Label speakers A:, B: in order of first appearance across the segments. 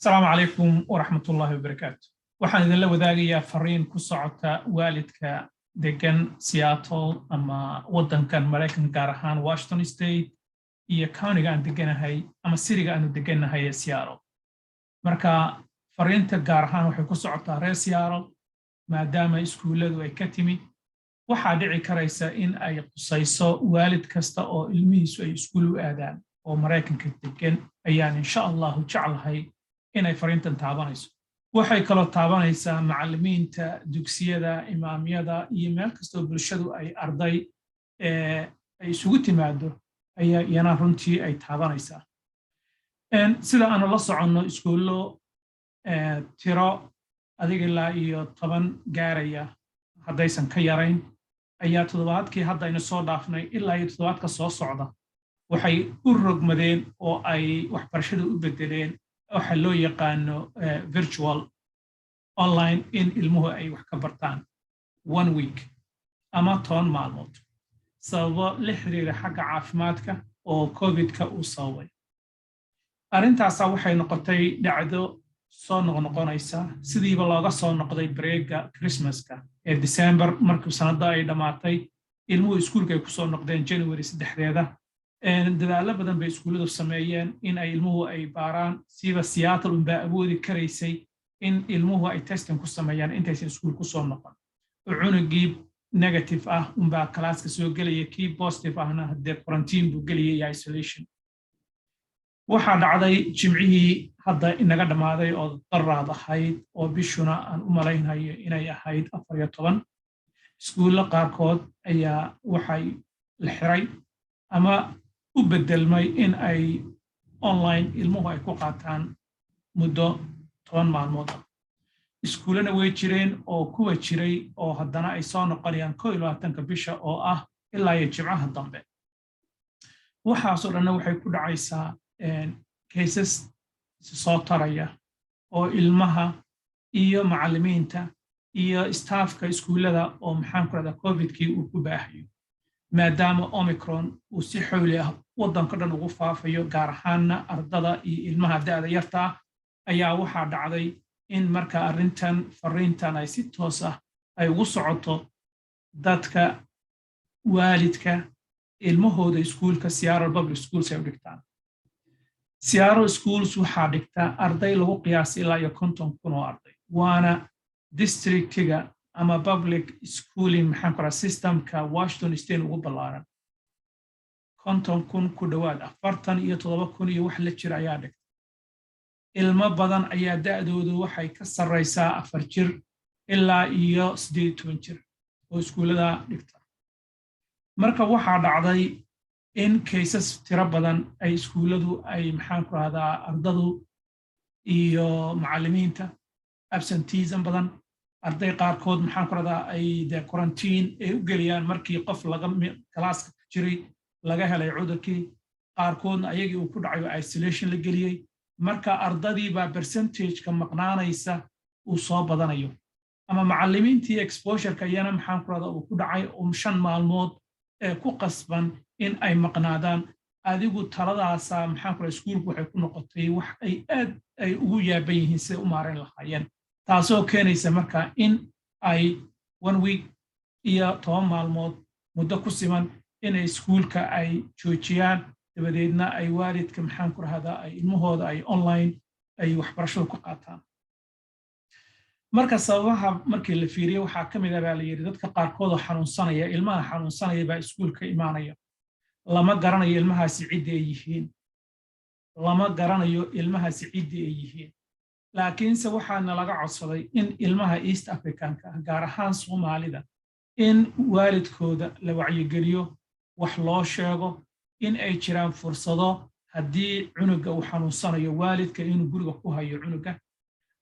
A: السلام عليكم ورحمة الله وبركاته. waxaan idinla wadaagayaa fariin ku socota waalidka degan Seattle ama wadankan Mareykanka gaar ahaan Washington State iyo county aan deganahay ama city-ga aan deganahay ee Seattle. Marka fariinta gaar ahaan waxay ku socotaa reer Seattle maadaama iskuuladu ay ka timi waxaa dhici karaysa in ay qusayso waalid kasta oo ilmihiisu ay iskuul u aadaan oo Mareykanka degan ayaan insha Allah jeclahay inay fariintan taabanayso. waxay kaloo taabanaysaa macallimiinta dugsiyada imaamyada iyo meel kastoo bulshadu ay arday ay isugu timaado ayaa iyana runtii ay taabanaysaa. sida aanu la soconno iskuullo tiro adiga ilaa iyo 10 gaaraya haddaysan ka yarayn ayaa toddobaadkii hadda aynu soo dhaafnay ilaa iyo toddobaadka soo socda waxay u rogmadeen oo ay waxbarashada u bedeleen waxa loo yaqaano virtual online in ilmuhu ay wax ka bartaan 1 week ama 10 maalmood sababo la xiriira xagga caafimaadka oo covid-ka uu sababay. arrintaas waxay noqotay dhacdo soo noqonaysa sidiiba looga soo noqday breega Christmaska ee December markii sanadda ay dhamaatay ilmuhu iskuulka ay ku soo noqdeen January 3-deeda. dadaalo badan bay iskuuladu sameeyeen in ay ilmuhu ay baaraan siba Seattle unbaa awoodi karaysay in ilmuhu ay testing ku sameeyaan intaysan iskuul ku soo noqon. cunugii negative ah unbaa kalaaska soo gelaya kii positive ahna haddee quarantine buu geliyay isolation. waxaa dhacday jimcihii hadda inaga dhamaaday oo daraad ahayd oo bishuna aan u malaynayo inay ahayd 14 iskuulla qaarkood ayaa waxay la xiray ama u bedelmay in ay online ilmuhu ay ku qaataan muddo 10 maalmood. iskuulana way jireen oo kuwa jiray oo haddana ay soo noqonayaan 21 bisha oo ah ilaa iyo jimcaha dambe. waxaasoo dhanna waxay ku dhacaysaa cases soo taraya oo ilmaha iyo macallimiinta iyo staffka iskuulada oo maxaan ku radaa covid-kii uu ku baahayo maadaama Omicron uu si xawli ah wadanka dhan ugu faafayo gaar ahaanna ardada iyo ilmaha da'da yarta ayaa waxaa dhacday in marka arrintan fariintan ay si toos ah ay ugu socoto dadka waalidka ilmahooda iskuulka Seattle Public Schools ay u dhigtaan. Seattle Schools waxaa dhigta arday lagu qiyaasay ilaa iyo 50,000 oo arday waana districtiga ama public schooling maxaan ku raraa systemka Washington State ugu ballaaran 50,000 ku dhawaad 47,000 iyo wax la jira ayaa dhigta. ilmo badan ayaa da'doodu waxay ka sarreysaa 4 jir ilaa iyo 18 jir oo iskuulada dhigta. marka waxaa dhacday in cases tiro badan ay iskuuladu ay maxaan ku radaa ardadu iyo macallimiinta absenteeism badan arday qaarkood maxaan ku radaa ay de quarantine ay u geliyaan markii qof laga kalaaska jiray laga helay cudurkii qaarkoodna ayagii uu ku dhacayo isolation la geliyay. marka ardadii baa percentage-ka maqnaanaysa uu soo badanayo ama macallimiintii exposure-ka iyana maxaan ku radaa uu ku dhacay 5 maalmood ee ku qasban in ay maqnaadaan. adigu taladaasa maxaan ku radaa iskuulku waxay ku noqotay wax ay aad ay ugu yaaban yihiin sida u maareyn lahaayeen taasoo keenaysa marka in ay 1 week iyo 10 maalmood muddo ku siman inay iskuulka ay joojiyaan dabadeedna ay waalidka maxaan ku radaa ay ilmahooda ay online ay waxbarashada ku qaataan. marka sababaha markii la fiiriyo waxaa ka mid ah baa la yiri dadka qaarkood oo xanuunsanaya ilmaha xanuunsanaya baa iskuulka imaanaya lama garanayo ilmahaasi cidda ay yihiin laakiinse waxaana laga codsaday in ilmaha East Africanka gaar ahaan Soomaalida in waalidkooda la wacyigeliyo wax loo sheego in ay jiraan fursado haddii cunuga uu xanuunsanayo waalidka inuu guriga ku hayo cunuga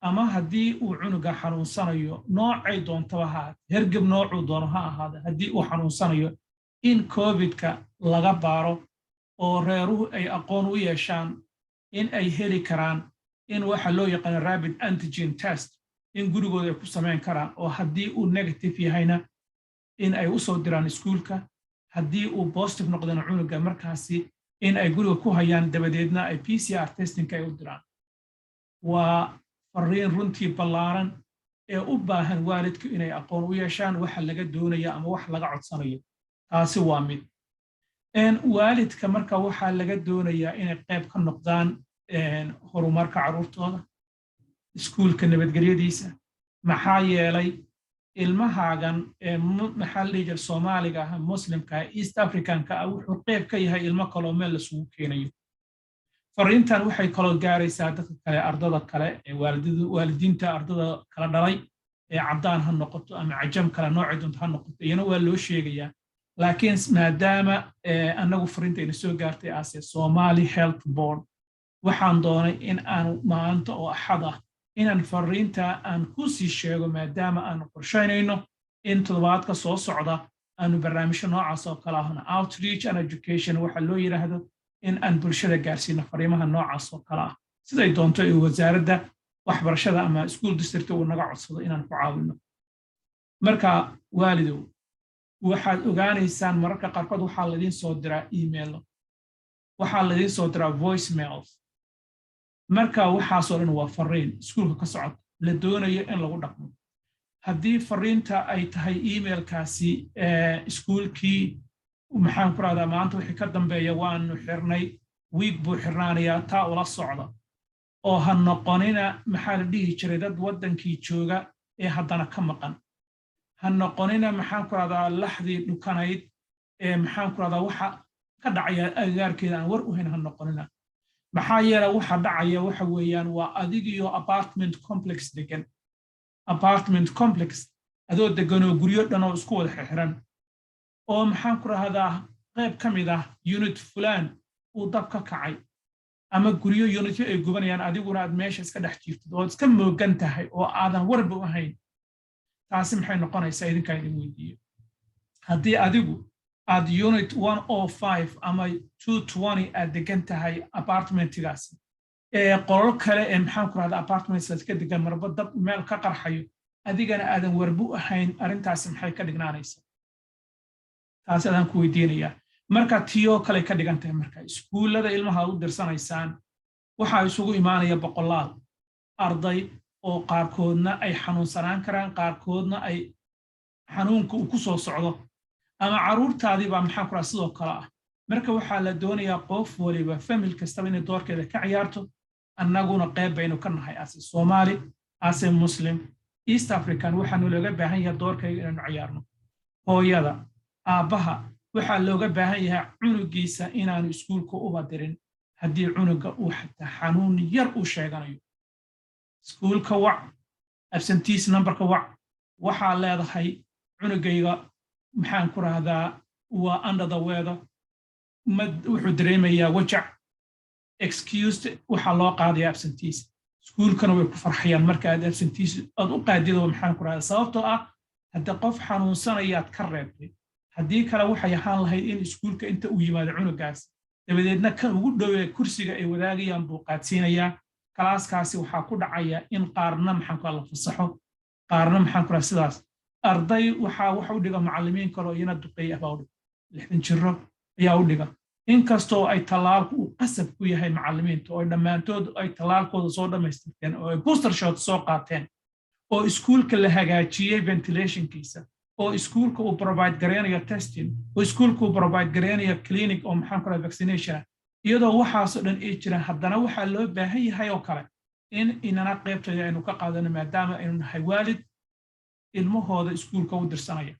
A: ama haddii uu cunuga xanuunsanayo noocay doontaba ha hergab noocuu doono ha ahaado haddii uu xanuunsanayo in covid-ka laga baaro oo reeruhu ay aqoon u yeeshaan in ay heli karaan in waxa loo yaqaan rapid antigen test in gurigooda ay ku sameyn karaan oo haddii uu negative yahayna in ay u soo diraan iskuulka haddii uu positive noqdana cunuga markaasi in ay guriga ku hayaan dabadeedna ay PCR testing ay u diraan. وفرين رنتي بلارن u baahan waalidku inay aqoon u yeeshaan waxa laga doonaya ama wax laga codsanayo taasi waa mid waalidka marka waxa laga doonayaa inay qayb ka noqdaan horumarka carruurtooda iskuulka nabadgelyadiisa maxaa yeelay ilmahaagan maxaa la dhihi Soomaaliga ah Muslimka East Africanka wuxuu qayb ka yahay ilmo kale meel la sugu keenayo fariintan waxay kala gaaraysaa dadka kale ardada kale ee waalidiinta ardada kala dhalay ee cadaan ha noqoto ama cajam kala nooc doonto ha noqoto iyana waa loo sheegayaa laakiin maadaama anagu fariintayna soo gaartay aase Somali Health Board waxaan doonay in aan maanta oo axad ah inaan fariinta aan ku sii sheego maadaama aan qorsheynayno in toddobaadka soo socda aanu barnaamijyo noocaas oo kala ahna outreach and education waxa loo yiraahdo in aan bulshada gaarsiino fariimaha noocaas oo kala ah siday doonto ee wasaaradda waxbarashada ama school district uu naga codsado inaan ku caawino marka waalidow waxaad ogaanaysaan mararka qaarkood waxaa la idin soo diraa email waxaa la idin soo diraa voicemails marka waxaasoo dhan waa fariin iskuulka ka socod la doonayo in lagu dhaqmo haddii fariinta ay tahay emailkaasi iskuulkii maxaan ku raahdaa maanta wixii ka dambeeya waanu xirnay week buu xirnaanayaa taa ula socda oo ha noqonina maxaa la dhihi jiray dad waddankii jooga ee haddana ka maqan ha noqonina maxaan ku raahdaa laxdii dhukanayd ee maxaan ku raahdaa waxa ka dhacaya agagaarkeeda aan war u hayn ha noqonina maxaa yeelay waxa dhacaya waxa weeyaan waa adigiyo apartment complex degan apartment complex adoo deganoo guryo dhan oo isku wada xiran oo maxaan ku raahdaa qayb ka mid ah unit fulaan uu dab ka kacay ama guryo unityo ay gubanayaan adiguna aad meesha iska dhex jirtid oo iska moogan tahay oo aadan warba u ahayn taasi maxay noqonaysaa idinkaa idin weydiiyo haddii adigu aad unit 105 ama 220 aad degan tahay apartmentigaasi qolal kale ee maxaan ku raahdaa apartments ka degan marba dab meel ka qarxayo adigana aadan warba u ahayn arrintaasi maxay ka dhignaanaysaa taasi adaan ku weydiinayaa marka tiyo kale ka dhigan tahay marka iskuullada ilmaha u dirsanaysaan waxaa isugu imaanaya boqolaal arday oo qaarkoodna ay xanuunsanaan karaan qaarkoodna ay xanuunka uu ku soo socdo ama carruurtaadii baa maxaan ku rahaa sidoo kale ah marka waxaa la doonayaa qof waliba famil kastaba inay doorkeeda ka ciyaarto annaguna qayb baynu ka nahay ase Soomaali ase Muslim East African waxaanu looga baahan yahay doorkayga inaanu ciyaarno hooyada aabbaha waxaa looga baahan yahay cunugiisa inaanu iskuulka uba dirin haddii cunuga uu xataa xanuun yar uu sheeganayo iskuulka wac absentees numberka wac waxaa leedahay cunugayga maxaan ku raahdaa waa under the weather wuxuu dareemayaa wajac excused waxaa loo qaadaya absentees iskuulkana way ku farxayaan marka aad absentees aad u qaadido maxaan ku raahdaa sababtoo ah hadda qof xanuunsanayaad ka reebtay haddii kale waxay ahaan lahayd in iskuulka inta uu yimaado cunugaas dabadeedna kan ugu dhowee kursiga ay wadaagayaan buu qaadsiinayaa kalaaskaasi waxaa ku dhacaya in qaarna maxaan ku la fasaxo qaarna maxaan ku sidaas arday waxa u dhiga macallimiin kale oo iyana duqeey ah baa u dhiga 60 jiro ayaa u dhiga inkastoo ay talaalku uu qasab ku yahay macallimiinta oo dhammaantood ay talaalkooda soo dhamaystirteen oo ay booster shot soo qaateen oo iskuulka la hagaajiyay ventilationkiisa oo iskuulka uu provide gareenaya testing oo iskuulka uu provide gareenaya clinic oo maxaan ku rahay vaccination iyadoo waxaas oo dhan ay jiraan haddana waxaa loo baahan yahay oo kale in inana qaybtooda aynu ka qaadano maadaama aynu nahay waalid ilmahooda iskuulka u dirsanaya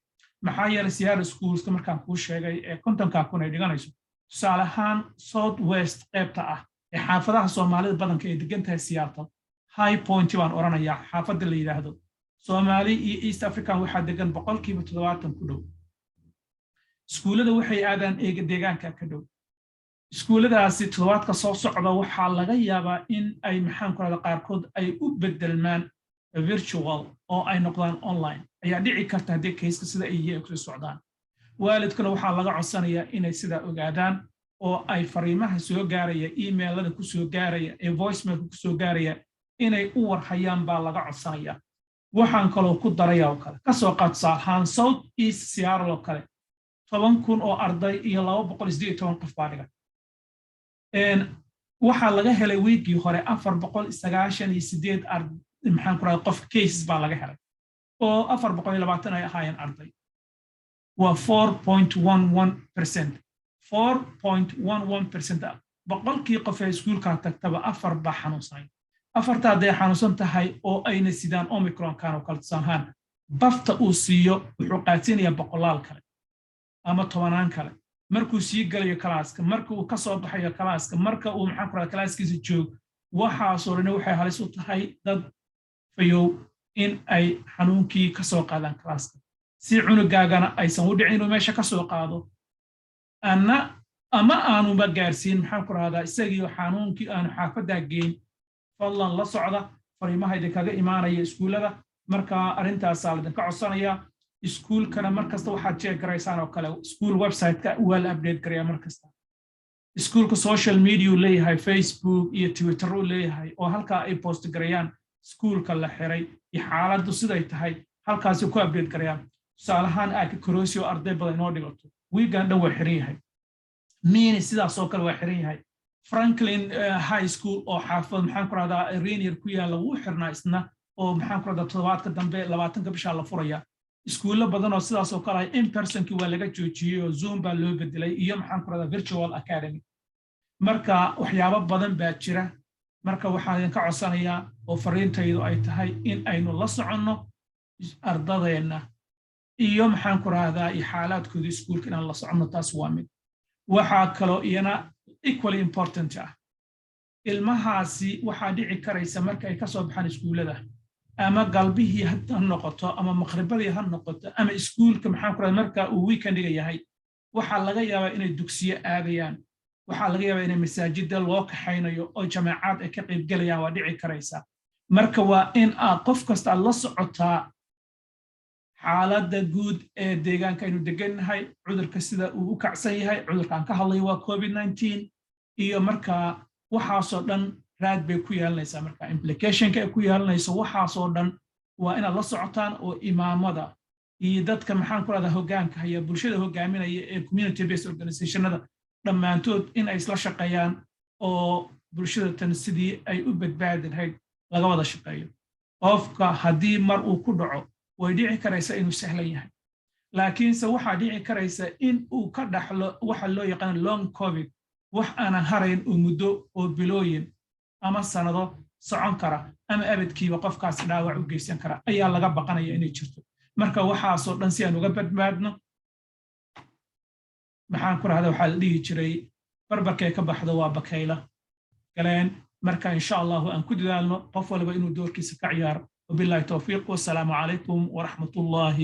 A: maxaa yeelay siyaar iskuulska markaan kuu sheegay ee kontonka kun ay dhiganayso tusaale ahaan south west qaybta ah ee xaafadaha Soomaalida badanka ay degan tahay Seattle high point baan oranayaa xaafadda la yiraahdo Soomaali iyo East African waxaa degan 70% ku dhow iskuulada waxay aadaan deegaanka ka dhow iskuuladaasi toddobaadka soo socda waxaa laga yaabaa in ay maxaan ku raahdaa qaarkood ay u bedelmaan virtual oo ay noqdaan online ayaa dhici karta haddii kayska sida ay yihiin ku socdaan waalidkuna waxaa laga codsanayaa inay sida ogaadaan oo ay fariimaha soo gaaraya emailada ku soo gaaraya ee voicemail ku soo gaaraya inay u warhayaan baa laga codsanayaa waxaan kaloo ku daraya oo kale ka soo qaadsaa han South East Seattle oo kale 10,000 oo arday iyo 218 qof baa dhigan waxaa laga helay wiigii hore 498 maxaan ku radaa qof cases baa laga helay oo 420 ay ahaayeen arday waa 4.11%. 4.11% boqolkii qof ee iskuulka tagtaba 4 baa xanuunsanay. 4 hadday xanuunsan tahay oo ayna sidaan omicron kaano kala tusahaan bafta uu siiyo wuxuu qaadsiinayaa boqolaal kale ama 10 kale markuu sii galayo kalaaska marka uu ka soo baxayo kalaaska marka uu maxaan ku radaa kalaaskiisa joogo waxaa soo dhan waxay halis u tahay dad fayow in ay xanuunkii ka soo qaadaan kalaaska si cunugaagana aysan u dhicin inuu meesha ka soo qaado ama aanu ma gaarsiin maxaan ku radaa isagii xanuunkii aanu xaafadda geyn fadlan la socda fariimaha idinkaga imaanaya iskuulada marka arrintaas la idinka codsanaya iskuulkana markasta waxaad jeeg garaysaan oo kale iskuul website-ka waa la update garaya markasta iskuulka social media leeyahay Facebook iyo Twitter leeyahay oo halka ay post garayaan iskuulka la xiray iyo xaaladdu siday tahay halkaas ku update garayaan salahan aad korosio arday badan inoo dhigato wiigan dhow waa xiran yahay miini sidaas oo kale waa xiran yahay Franklin High School oo xaafad maxaan ku radaa Rainier ku yaala wuu xirnaa isna oo maxaan ku radaa toddobaadka dambe 20 bisha la furaya iskuulo badan oo sidaas oo kale in person-ki waa laga joojiyay oo Zoom baa loo bedelay iyo maxaan ku radaa virtual academy marka waxyaabo badan baa jira marka waxaan idinka codsanayaa oo fariintaydu ay tahay in aynu la soconno ardadeena iyo maxaan ku radaa xaaladkooda iskuulka inaan la soconno taas waa mid waxaa kaloo iyana equally important ah ilmahaasi waxaa dhici karaysa marka ay ka soo baxaan iskuulada ama galbihii ha noqoto ama maqribadii ha noqoto ama iskuulka maxaan ku radaa marka uu weekendiga yahay waxaa laga yaabaa inay dugsiyo aadayaan waxaa laga yaabaa inay masaajida loo kaxaynayo oo jamaacad ay ka qayb galayaan waa dhici karaysa marka waa in qof kasta la socotaa xaaladda guud ee deegaanka aynu degannahay cudurka sida uu u kacsan yahay cudurkaan ka hadlayo waa COVID-19 iyo marka waxaasoo dhan raad bay ku yeelanaysaa marka implicationka ay ku yeelanayso waxaasoo dhan waa inaad la socotaan oo imaamada iyo dadka maxaan ku radaa hoggaanka haya bulshada hoggaaminaya ee community based organizationada dhammaantood in ay isla shaqeeyaan oo bulshada tan sidii ay u badbaadi lahayd laga wada shaqeeyo qofka haddii mar uu ku dhaco way dhici karaysa inuu sahlan yahay laakiinse waxaa dhici karaysa in uu ka dhaxlo waxa loo yaqaan long covid wax aanan harayn oo muddo oo bilooyin ama sanado socon kara ama abadkiiba qofkaas dhaawac u geysan kara ayaa laga baqanaya inay jirto marka waxaasoo dhan si aan uga badbaadno maxaan ku rahdaa waxaa la dhihi jiray barbarkay ka baxdo waa bakayla galeen marka insha allahu aan ku dadaalno qof walba inuu doorkiisa ka ciyaaro وبالله التوفيق والسلام عليكم ورحمة الله